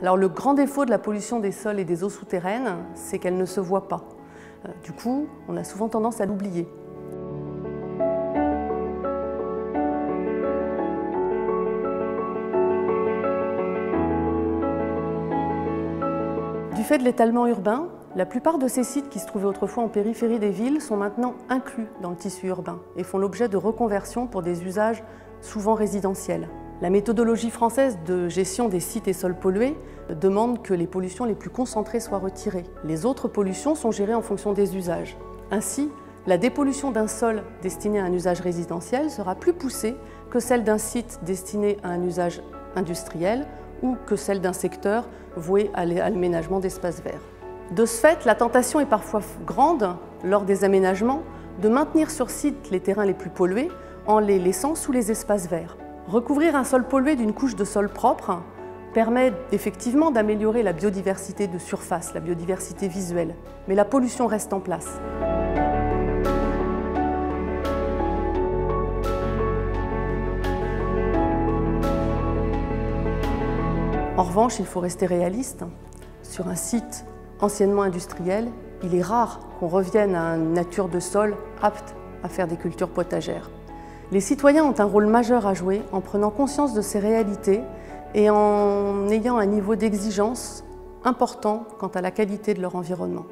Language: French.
Alors le grand défaut de la pollution des sols et des eaux souterraines, c'est qu'elle ne se voit pas. Du coup, on a souvent tendance à l'oublier. Du fait de l'étalement urbain, la plupart de ces sites qui se trouvaient autrefois en périphérie des villes sont maintenant inclus dans le tissu urbain et font l'objet de reconversions pour des usages souvent résidentiels. La méthodologie française de gestion des sites et sols pollués demande que les pollutions les plus concentrées soient retirées. Les autres pollutions sont gérées en fonction des usages. Ainsi, la dépollution d'un sol destiné à un usage résidentiel sera plus poussée que celle d'un site destiné à un usage industriel ou que celle d'un secteur voué à l'aménagement d'espaces verts. De ce fait, la tentation est parfois grande, lors des aménagements, de maintenir sur site les terrains les plus pollués en les laissant sous les espaces verts. Recouvrir un sol pollué d'une couche de sol propre permet effectivement d'améliorer la biodiversité de surface, la biodiversité visuelle, mais la pollution reste en place. En revanche, il faut rester réaliste. Sur un site anciennement industriel, il est rare qu'on revienne à une nature de sol apte à faire des cultures potagères. Les citoyens ont un rôle majeur à jouer en prenant conscience de ces réalités et en ayant un niveau d'exigence important quant à la qualité de leur environnement.